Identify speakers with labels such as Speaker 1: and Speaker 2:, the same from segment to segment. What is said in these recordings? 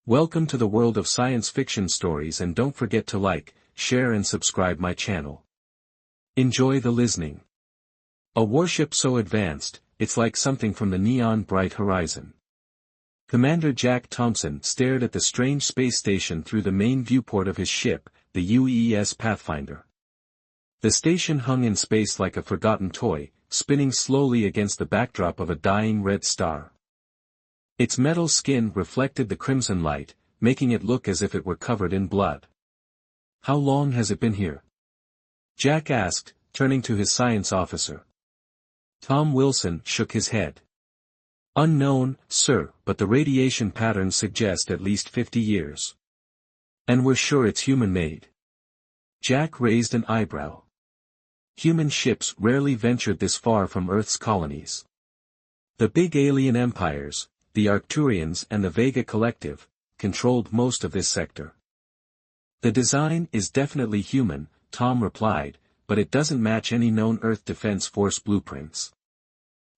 Speaker 1: Welcome to the world of science fiction stories, and don't forget to like, share and subscribe my channel. Enjoy the listening. A warship so advanced, it's like something from the neon bright horizon. Commander Jack Thompson stared at the strange space station through the main viewport of his ship, the UES Pathfinder. The station hung in space like a forgotten toy, spinning slowly against the backdrop of a dying red star. Its metal skin reflected the crimson light, making it look as if it were covered in blood. "How long has it been here?" Jack asked, turning to his science officer. Tom Wilson shook his head. "Unknown, sir, but the radiation patterns suggest at least 50 years. And we're sure it's human-made." Jack raised an eyebrow. Human ships rarely ventured this far from Earth's colonies. The big alien empires, the Arcturians and the Vega Collective, controlled most of this sector. "The design is definitely human," Tom replied, "but it doesn't match any known Earth Defense Force blueprints.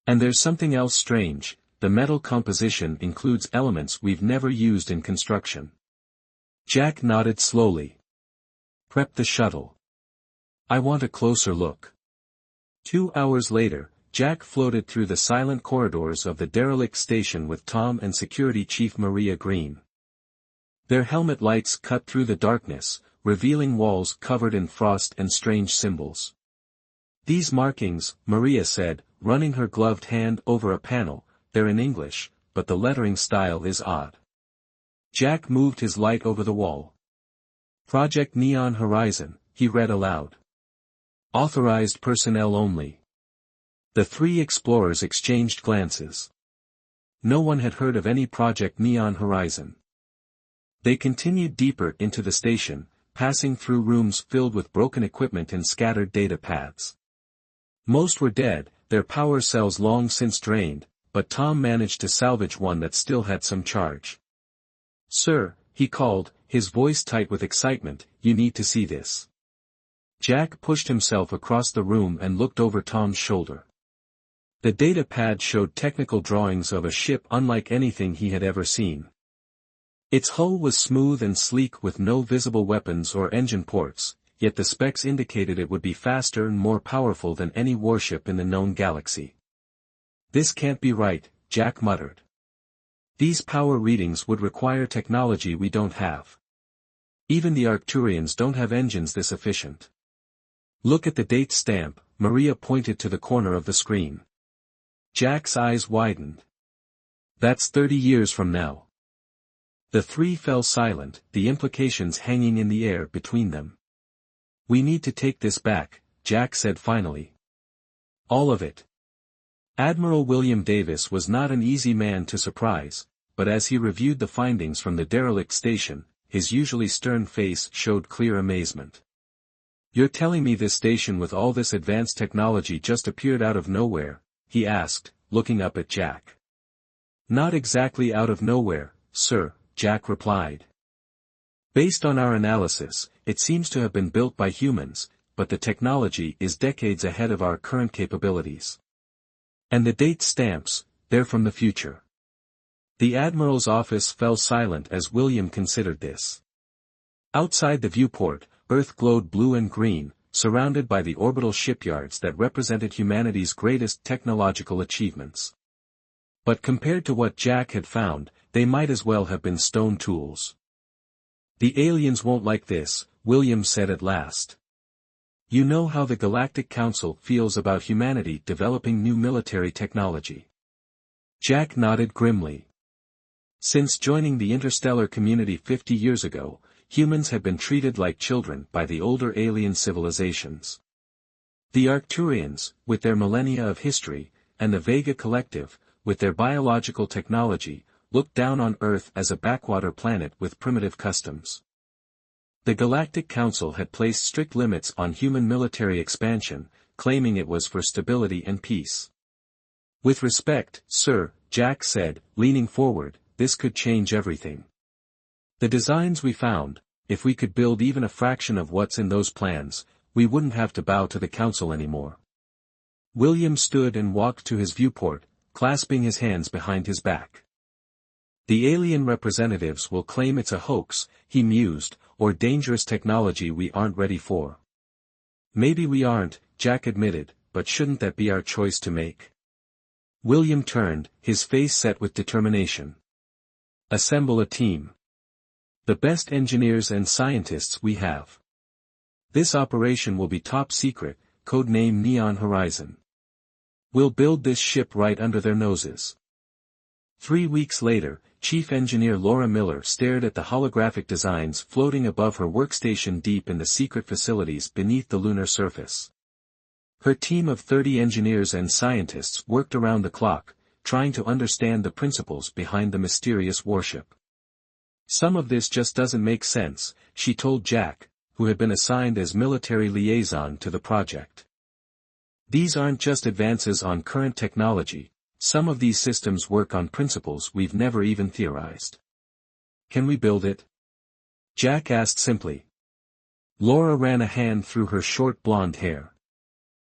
Speaker 1: And there's something else strange, the metal composition includes elements we've never used in construction." Jack nodded slowly. "Prep the shuttle. I want a closer look." 2 hours later, Jack floated through the silent corridors of the derelict station with Tom and Security Chief Maria Green. Their helmet lights cut through the darkness, revealing walls covered in frost and strange symbols. "These markings," Maria said, running her gloved hand over a panel, "they're in English, but the lettering style is odd." Jack moved his light over the wall. "Project Neon Horizon," he read aloud. "Authorized personnel only." The three explorers exchanged glances. No one had heard of any Project Neon Horizon. They continued deeper into the station, passing through rooms filled with broken equipment and scattered data pads. Most were dead, their power cells long since drained, but Tom managed to salvage one that still had some charge. "Sir," he called, his voice tight with excitement, "you need to see this." Jack pushed himself across the room and looked over Tom's shoulder. The data pad showed technical drawings of a ship unlike anything he had ever seen. Its hull was smooth and sleek with no visible weapons or engine ports, yet the specs indicated it would be faster and more powerful than any warship in the known galaxy. "This can't be right," Jack muttered. "These power readings would require technology we don't have. Even the Arcturians don't have engines this efficient." "Look at the date stamp," Maria pointed to the corner of the screen. Jack's eyes widened. "That's 30 years from now." The three fell silent, the implications hanging in the air between them. "We need to take this back," Jack said finally. "All of it." Admiral William Davis was not an easy man to surprise, but as he reviewed the findings from the derelict station, his usually stern face showed clear amazement. "You're telling me this station with all this advanced technology just appeared out of nowhere?" he asked, looking up at Jack. "Not exactly out of nowhere, sir," Jack replied. "Based on our analysis, it seems to have been built by humans, but the technology is decades ahead of our current capabilities. And the date stamps, they're from the future." The Admiral's office fell silent as William considered this. Outside the viewport, Earth glowed blue and green, surrounded by the orbital shipyards that represented humanity's greatest technological achievements. But compared to what Jack had found, they might as well have been stone tools. "The aliens won't like this," William said at last. "You know how the Galactic Council feels about humanity developing new military technology." Jack nodded grimly. Since joining the interstellar community 50 years ago, humans had been treated like children by the older alien civilizations. The Arcturians, with their millennia of history, and the Vega Collective, with their biological technology, looked down on Earth as a backwater planet with primitive customs. The Galactic Council had placed strict limits on human military expansion, claiming it was for stability and peace. "With respect, sir," Jack said, leaning forward, "this could change everything. The designs we found, if we could build even a fraction of what's in those plans, we wouldn't have to bow to the Council anymore." William stood and walked to his viewport, clasping his hands behind his back. The alien representatives will claim it's a hoax, he mused, or dangerous technology we aren't ready for. Maybe we aren't, Jack admitted, but shouldn't that be our choice to make? William turned, his face set with determination. Assemble a team. The best engineers and scientists we have. This operation will be top secret, codename Neon Horizon. We'll build this ship right under their noses. 3 weeks later, Chief Engineer Laura Miller stared at the holographic designs floating above her workstation deep in the secret facilities beneath the lunar surface. Her team of 30 engineers and scientists worked around the clock, trying to understand the principles behind the mysterious warship. Some of this just doesn't make sense, she told Jack, who had been assigned as military liaison to the project. These aren't just advances on current technology, some of these systems work on principles we've never even theorized. Can we build it? Jack asked simply. Laura ran a hand through her short blonde hair.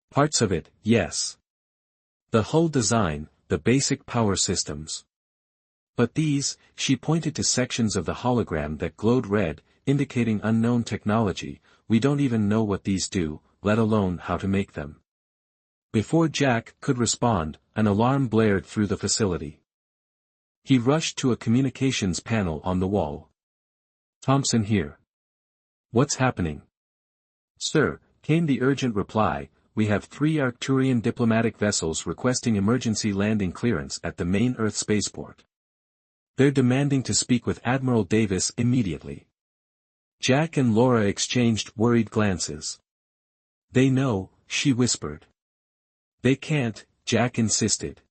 Speaker 1: Parts of it, yes. The hull design, the basic power systems. But these, she pointed to sections of the hologram that glowed red, indicating unknown technology, we don't even know what these do, let alone how to make them. Before Jack could respond, an alarm blared through the facility. He rushed to a communications panel on the wall. Thompson here. What's happening? Sir, came the urgent reply, we have 3 Arcturian diplomatic vessels requesting emergency landing clearance at the main Earth spaceport. They're demanding to speak with Admiral Davis immediately. Jack and Laura exchanged worried glances. They know, she whispered. They can't, Jack insisted.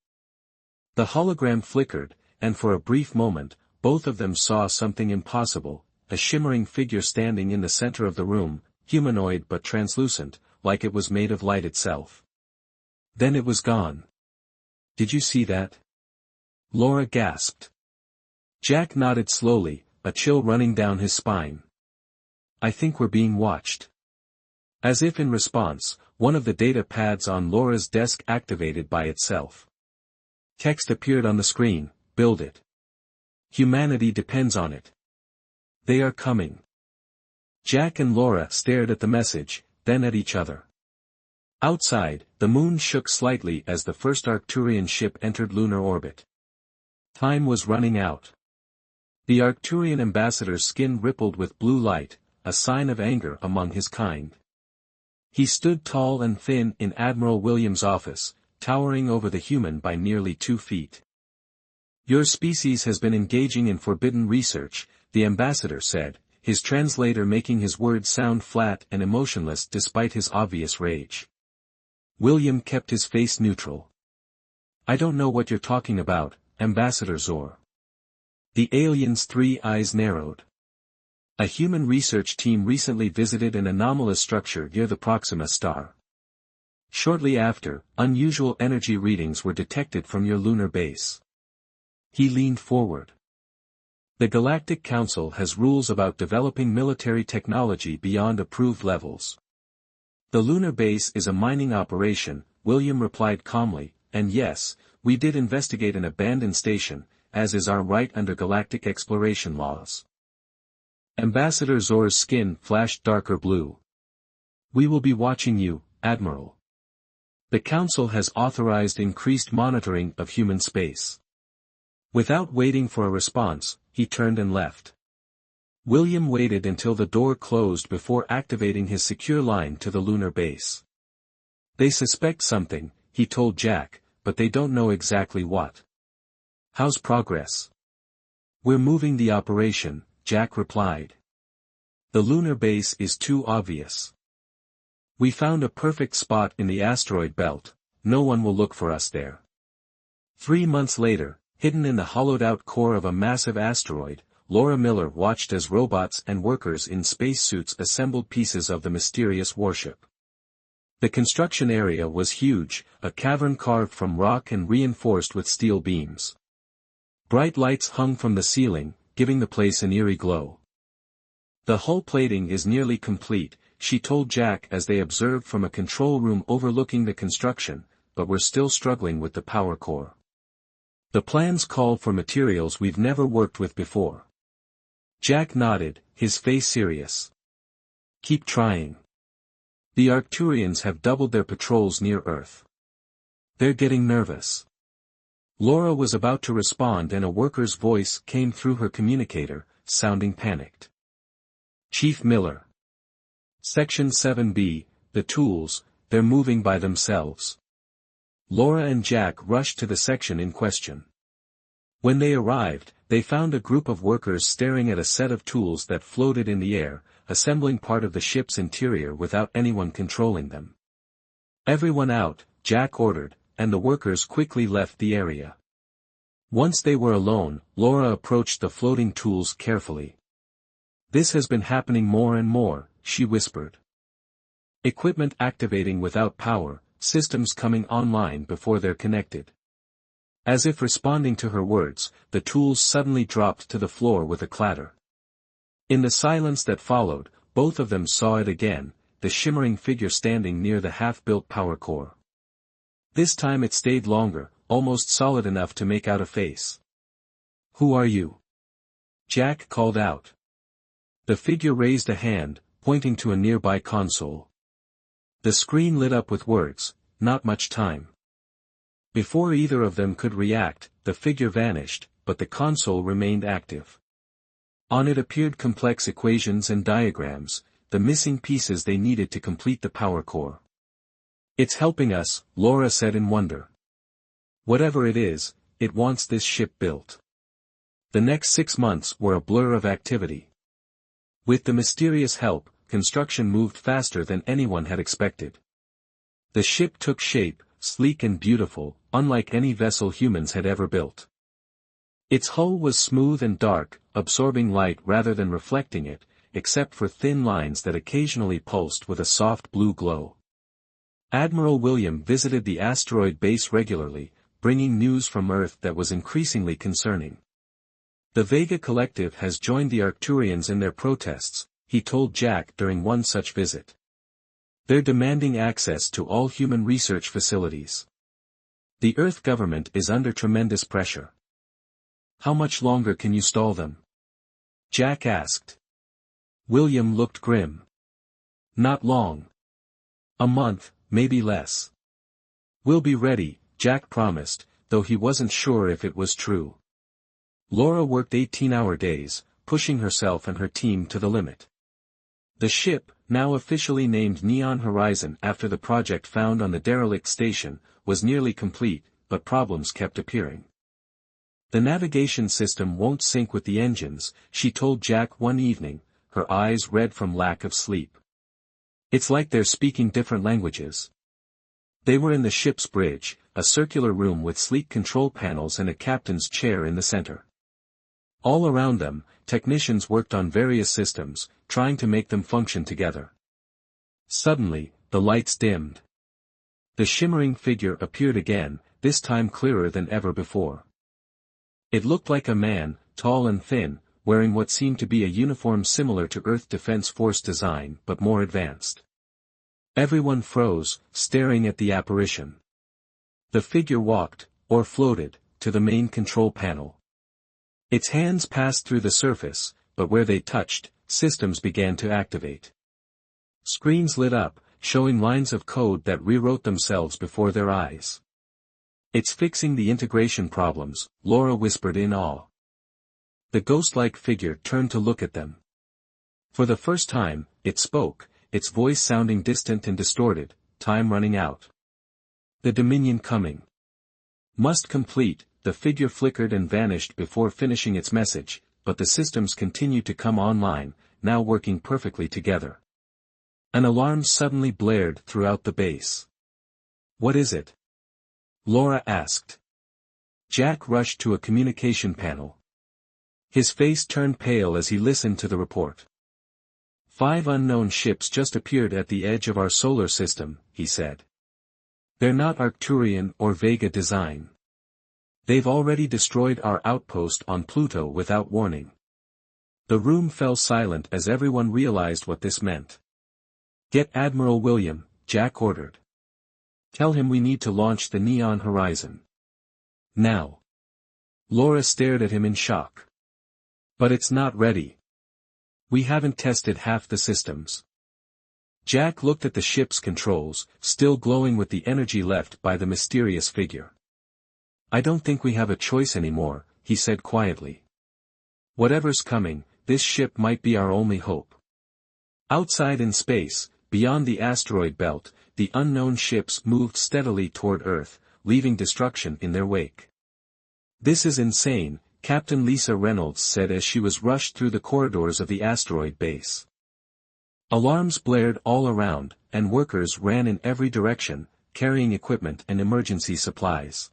Speaker 1: The hologram flickered, and for a brief moment, both of them saw something impossible, a shimmering figure standing in the center of the room, humanoid but translucent, like it was made of light itself. Then it was gone. Did you see that? Laura gasped. Jack nodded slowly, a chill running down his spine. I think we're being watched. As if in response, one of the data pads on Laura's desk activated by itself. Text appeared on the screen, build it. Humanity depends on it. They are coming. Jack and Laura stared at the message, then at each other. Outside, the moon shook slightly as the first Arcturian ship entered lunar orbit. Time was running out. The Arcturian ambassador's skin rippled with blue light, a sign of anger among his kind. He stood tall and thin in Admiral Williams' office, towering over the human by nearly 2 feet. Your species has been engaging in forbidden research, the ambassador said, his translator making his words sound flat and emotionless despite his obvious rage. William kept his face neutral. I don't know what you're talking about, Ambassador Zor. The alien's 3 eyes narrowed. A human research team recently visited an anomalous structure near the Proxima star. Shortly after, unusual energy readings were detected from your lunar base. He leaned forward. The Galactic Council has rules about developing military technology beyond approved levels. The lunar base is a mining operation, William replied calmly, and yes, we did investigate an abandoned station, as is our right under galactic exploration laws. Ambassador Zor's skin flashed darker blue. We will be watching you, Admiral. The Council has authorized increased monitoring of human space. Without waiting for a response, he turned and left. William waited until the door closed before activating his secure line to the lunar base. They suspect something, he told Jack, but they don't know exactly what. How's progress? We're moving the operation, Jack replied. The lunar base is too obvious. We found a perfect spot in the asteroid belt, no one will look for us there. 3 months later, hidden in the hollowed-out core of a massive asteroid, Laura Miller watched as robots and workers in spacesuits assembled pieces of the mysterious warship. The construction area was huge, a cavern carved from rock and reinforced with steel beams. Bright lights hung from the ceiling, giving the place an eerie glow. The hull plating is nearly complete, she told Jack as they observed from a control room overlooking the construction, but we're still struggling with the power core. The plans call for materials we've never worked with before. Jack nodded, his face serious. Keep trying. The Arcturians have doubled their patrols near Earth. They're getting nervous. Laura was about to respond and a worker's voice came through her communicator, sounding panicked. Chief Miller. Section 7B, the tools, they're moving by themselves. Laura and Jack rushed to the section in question. When they arrived, they found a group of workers staring at a set of tools that floated in the air, assembling part of the ship's interior without anyone controlling them. Everyone out, Jack ordered, and the workers quickly left the area. Once they were alone, Laura approached the floating tools carefully. This has been happening more and more, she whispered. Equipment activating without power, systems coming online before they're connected. As if responding to her words, the tools suddenly dropped to the floor with a clatter. In the silence that followed, both of them saw it again, the shimmering figure standing near the half-built power core. This time it stayed longer, almost solid enough to make out a face. Who are you? Jack called out. The figure raised a hand, pointing to a nearby console. The screen lit up with words, not much time. Before either of them could react, the figure vanished, but the console remained active. On it appeared complex equations and diagrams, the missing pieces they needed to complete the power core. It's helping us, Laura said in wonder. Whatever it is, it wants this ship built. The next 6 months were a blur of activity. With the mysterious help, construction moved faster than anyone had expected. The ship took shape, sleek and beautiful, unlike any vessel humans had ever built. Its hull was smooth and dark, absorbing light rather than reflecting it, except for thin lines that occasionally pulsed with a soft blue glow. Admiral William visited the asteroid base regularly, bringing news from Earth that was increasingly concerning. The Vega Collective has joined the Arcturians in their protests, he told Jack during one such visit. They're demanding access to all human research facilities. The Earth government is under tremendous pressure. How much longer can you stall them? Jack asked. William looked grim. Not long. A month, maybe less. We'll be ready, Jack promised, though he wasn't sure if it was true. Laura worked 18-hour days, pushing herself and her team to the limit. The ship, now officially named Neon Horizon after the project found on the derelict station, was nearly complete, but problems kept appearing. The navigation system won't sync with the engines, she told Jack one evening, her eyes red from lack of sleep. It's like they're speaking different languages. They were in the ship's bridge, a circular room with sleek control panels and a captain's chair in the center. All around them, technicians worked on various systems, trying to make them function together. Suddenly, the lights dimmed. The shimmering figure appeared again, this time clearer than ever before. It looked like a man, tall and thin, wearing what seemed to be a uniform similar to Earth Defense Force design but more advanced. Everyone froze, staring at the apparition. The figure walked, or floated, to the main control panel. Its hands passed through the surface, but where they touched, systems began to activate. Screens lit up, showing lines of code that rewrote themselves before their eyes. It's fixing the integration problems, Laura whispered in awe. The ghost-like figure turned to look at them. For the first time, it spoke, its voice sounding distant and distorted, time running out. The Dominion coming. Must complete, the figure flickered and vanished before finishing its message, but the systems continued to come online, now working perfectly together. An alarm suddenly blared throughout the base. What is it? Laura asked. Jack rushed to a communication panel. His face turned pale as he listened to the report. 5 unknown ships just appeared at the edge of our solar system, he said. They're not Arcturian or Vega design. They've already destroyed our outpost on Pluto without warning. The room fell silent as everyone realized what this meant. Get Admiral William, Jack ordered. Tell him we need to launch the Neon Horizon. Now. Laura stared at him in shock. But it's not ready. We haven't tested half the systems. Jack looked at the ship's controls, still glowing with the energy left by the mysterious figure. I don't think we have a choice anymore, he said quietly. Whatever's coming, this ship might be our only hope. Outside in space, beyond the asteroid belt, the unknown ships moved steadily toward Earth, leaving destruction in their wake. This is insane, Captain Lisa Reynolds said as she was rushed through the corridors of the asteroid base. Alarms blared all around, and workers ran in every direction, carrying equipment and emergency supplies.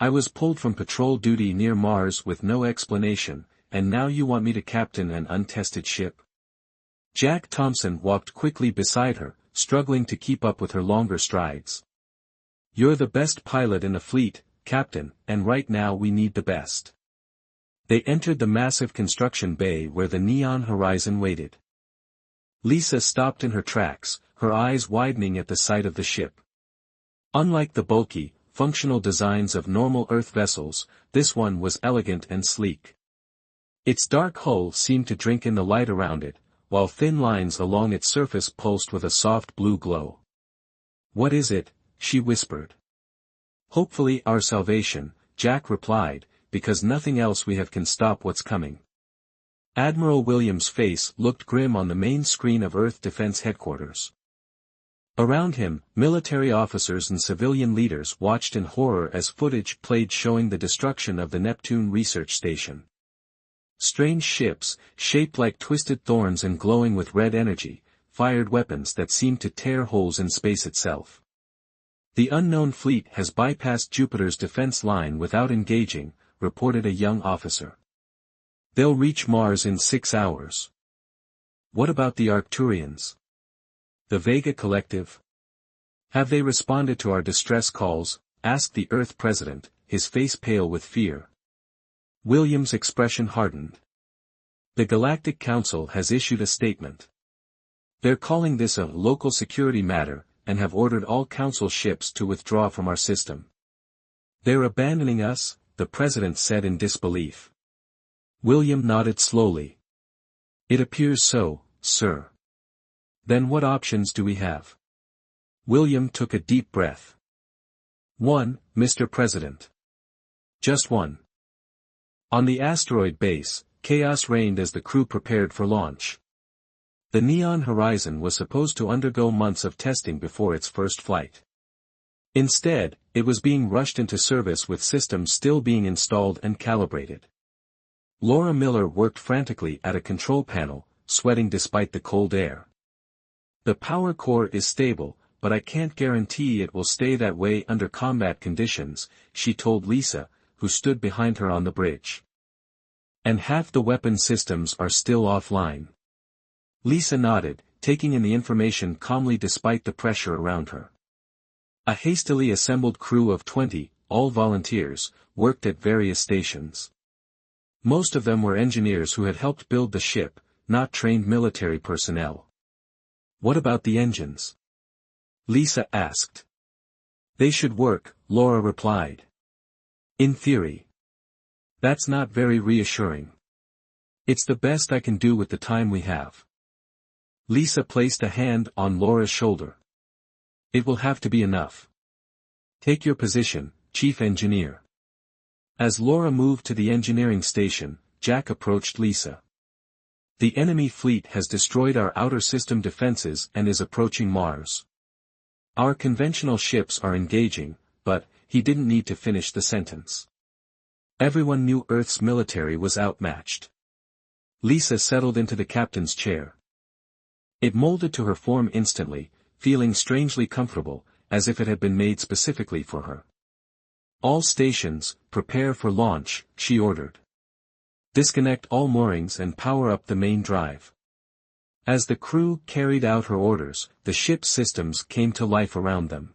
Speaker 1: I was pulled from patrol duty near Mars with no explanation, and now you want me to captain an untested ship? Jack Thompson walked quickly beside her, struggling to keep up with her longer strides. You're the best pilot in the fleet, Captain, and right now we need the best. They entered the massive construction bay where the neon horizon waited. Lisa stopped in her tracks, her eyes widening at the sight of the ship. Unlike the bulky, functional designs of normal Earth vessels, this one was elegant and sleek. Its dark hull seemed to drink in the light around it, while thin lines along its surface pulsed with a soft blue glow. What is it? She whispered. Hopefully our salvation, Jack replied, because nothing else we have can stop what's coming. Admiral Williams' face looked grim on the main screen of Earth Defense Headquarters. Around him, military officers and civilian leaders watched in horror as footage played showing the destruction of the Neptune research station. Strange ships, shaped like twisted thorns and glowing with red energy, fired weapons that seemed to tear holes in space itself. The unknown fleet has bypassed Jupiter's defense line without engaging, reported a young officer. They'll reach Mars in 6 hours. What about the Arcturians? The Vega Collective? Have they responded to our distress calls? Asked the Earth president, his face pale with fear. Williams' expression hardened. The Galactic Council has issued a statement. They're calling this a local security matter, and have ordered all Council ships to withdraw from our system. They're abandoning us, the president said in disbelief. William nodded slowly. It appears so, sir. Then what options do we have? William took a deep breath. One, Mr. President. Just one. On the asteroid base, chaos reigned as the crew prepared for launch. The neon horizon was supposed to undergo months of testing before its first flight. Instead, it was being rushed into service with systems still being installed and calibrated. Laura Miller worked frantically at a control panel, sweating despite the cold air. The power core is stable, but I can't guarantee it will stay that way under combat conditions, she told Lisa, who stood behind her on the bridge. And half the weapon systems are still offline. Lisa nodded, taking in the information calmly despite the pressure around her. A hastily assembled crew of 20, all volunteers, worked at various stations. Most of them were engineers who had helped build the ship, not trained military personnel. What about the engines? Lisa asked. They should work, Laura replied. In theory. That's not very reassuring. It's the best I can do with the time we have. Lisa placed a hand on Laura's shoulder. It will have to be enough. Take your position, Chief Engineer. As Laura moved to the engineering station, Jack approached Lisa. The enemy fleet has destroyed our outer system defenses and is approaching Mars. Our conventional ships are engaging, but, he didn't need to finish the sentence. Everyone knew Earth's military was outmatched. Lisa settled into the captain's chair. It molded to her form instantly, feeling strangely comfortable, as if it had been made specifically for her. All stations, prepare for launch, she ordered. Disconnect all moorings and power up the main drive. As the crew carried out her orders, the ship's systems came to life around them.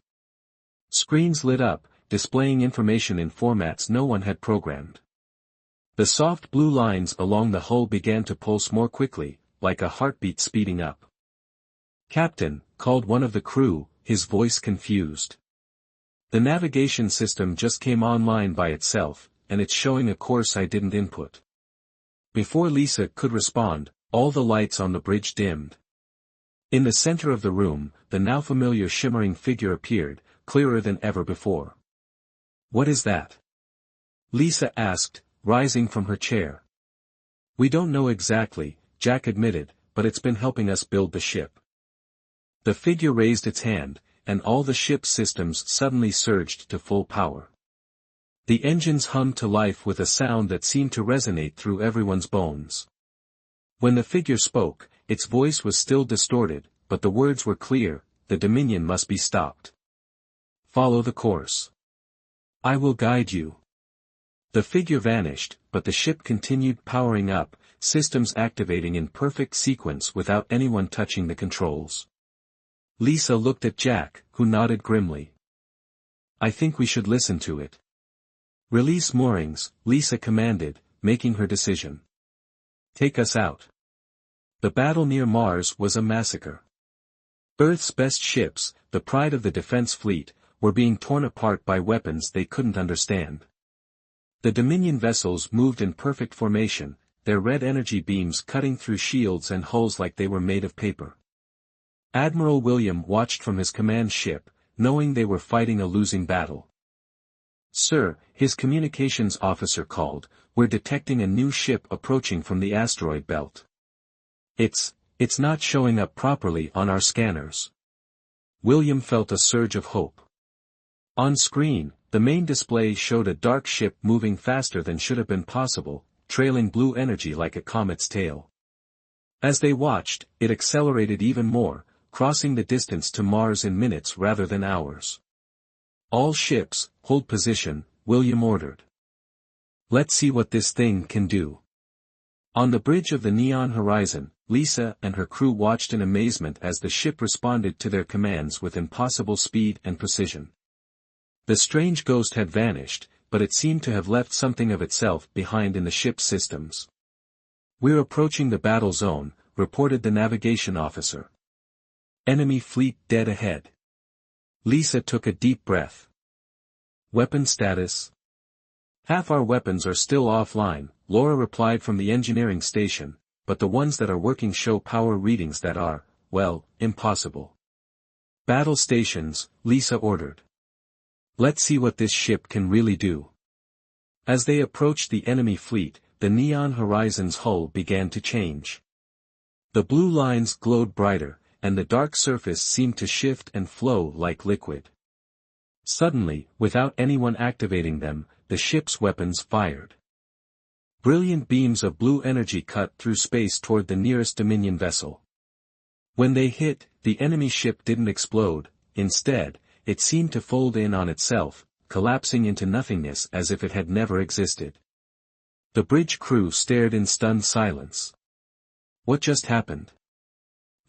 Speaker 1: Screens lit up, displaying information in formats no one had programmed. The soft blue lines along the hull began to pulse more quickly, like a heartbeat speeding up. Captain, called one of the crew, his voice confused. The navigation system just came online by itself, and it's showing a course I didn't input. Before Lisa could respond, all the lights on the bridge dimmed. In the center of the room, the now familiar shimmering figure appeared, clearer than ever before. "What is that?" Lisa asked, rising from her chair. "We don't know exactly," Jack admitted, "but it's been helping us build the ship." The figure raised its hand, and all the ship's systems suddenly surged to full power. The engines hummed to life with a sound that seemed to resonate through everyone's bones. When the figure spoke, its voice was still distorted, but the words were clear: "The Dominion must be stopped. Follow the course. I will guide you." The figure vanished, but the ship continued powering up, systems activating in perfect sequence without anyone touching the controls. Lisa looked at Jack, who nodded grimly. "I think we should listen to it." "Release moorings," Lisa commanded, making her decision. "Take us out." The battle near Mars was a massacre. Earth's best ships, the pride of the defense fleet, were being torn apart by weapons they couldn't understand. The Dominion vessels moved in perfect formation, their red energy beams cutting through shields and hulls like they were made of paper. Admiral William watched from his command ship, knowing they were fighting a losing battle. "Sir," his communications officer called, "we're detecting a new ship approaching from the asteroid belt. It's not showing up properly on our scanners." William felt a surge of hope. On screen, the main display showed a dark ship moving faster than should have been possible, trailing blue energy like a comet's tail. As they watched, it accelerated even more, crossing the distance to Mars in minutes rather than hours. "All ships, hold position," William ordered. "Let's see what this thing can do." On the bridge of the neon horizon, Lisa and her crew watched in amazement as the ship responded to their commands with impossible speed and precision. The strange ghost had vanished, but it seemed to have left something of itself behind in the ship's systems. "We're approaching the battle zone," reported the navigation officer. "Enemy fleet dead ahead." Lisa took a deep breath. "Weapon status?" "Half our weapons are still offline," Laura replied from the engineering station, "but the ones that are working show power readings that are, well, impossible." "Battle stations," Lisa ordered. "Let's see what this ship can really do." As they approached the enemy fleet, the neon horizon's hull began to change. The blue lines glowed brighter, and the dark surface seemed to shift and flow like liquid. Suddenly, without anyone activating them, the ship's weapons fired. Brilliant beams of blue energy cut through space toward the nearest Dominion vessel. When they hit, the enemy ship didn't explode. Instead, it seemed to fold in on itself, collapsing into nothingness as if it had never existed. The bridge crew stared in stunned silence. "What just happened?"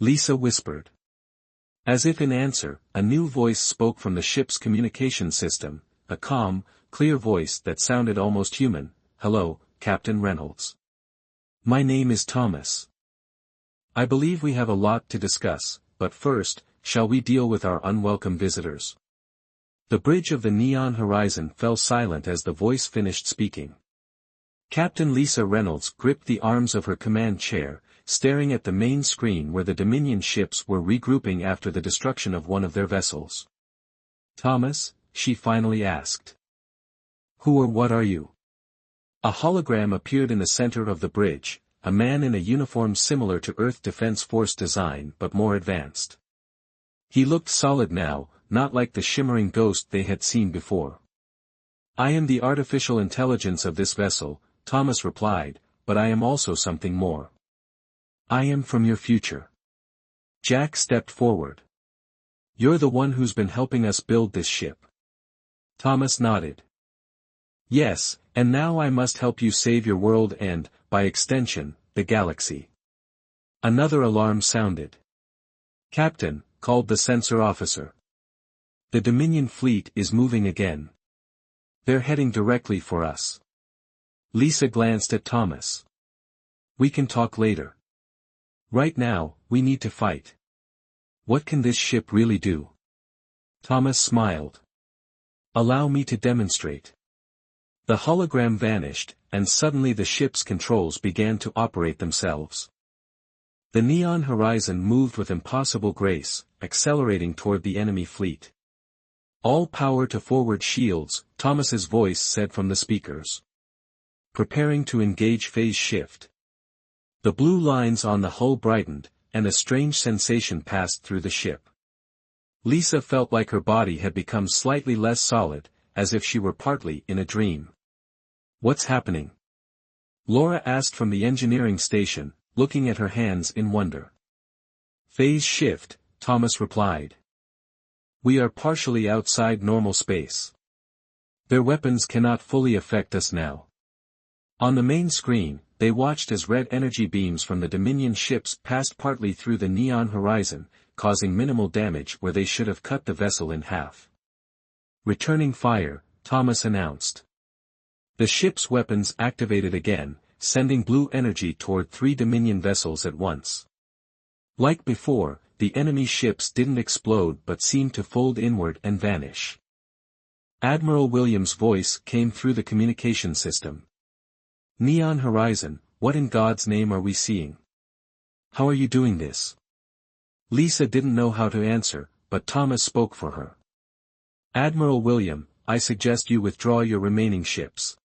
Speaker 1: Lisa whispered. As if in answer, a new voice spoke from the ship's communication system, a calm, clear voice that sounded almost human. "Hello, Captain Reynolds. My name is Thomas. I believe we have a lot to discuss, but first, shall we deal with our unwelcome visitors?" The bridge of the neon horizon fell silent as the voice finished speaking. Captain Lisa Reynolds gripped the arms of her command chair, staring at the main screen where the Dominion ships were regrouping after the destruction of one of their vessels. "Thomas," she finally asked. "Who or what are you?" A hologram appeared in the center of the bridge, a man in a uniform similar to Earth Defense Force design but more advanced. He looked solid now, not like the shimmering ghost they had seen before. "I am the artificial intelligence of this vessel," Thomas replied, "but I am also something more. I am from your future." Jack stepped forward. "You're the one who's been helping us build this ship." Thomas nodded. "Yes, and now I must help you save your world and, by extension, the galaxy." Another alarm sounded. "Captain," called the sensor officer. "The Dominion fleet is moving again. They're heading directly for us." Lisa glanced at Thomas. "We can talk later. Right now, we need to fight. What can this ship really do?" Thomas smiled. "Allow me to demonstrate." The hologram vanished, and suddenly the ship's controls began to operate themselves. The neon horizon moved with impossible grace, accelerating toward the enemy fleet. "All power to forward shields," Thomas's voice said from the speakers. "Preparing to engage phase shift." The blue lines on the hull brightened, and a strange sensation passed through the ship. Lisa felt like her body had become slightly less solid, as if she were partly in a dream. "What's happening?" Laura asked from the engineering station, looking at her hands in wonder. "Phase shift," Thomas replied. "We are partially outside normal space. Their weapons cannot fully affect us now." On the main screen, they watched as red energy beams from the Dominion ships passed partly through the neon horizon, causing minimal damage where they should have cut the vessel in half. "Returning fire," Thomas announced. The ship's weapons activated again, sending blue energy toward 3 Dominion vessels at once. Like before, the enemy ships didn't explode but seemed to fold inward and vanish. Admiral Williams' voice came through the communication system. "Neon horizon, what in God's name are we seeing? How are you doing this?" Lisa didn't know how to answer, but Thomas spoke for her. "Admiral William, I suggest you withdraw your remaining ships.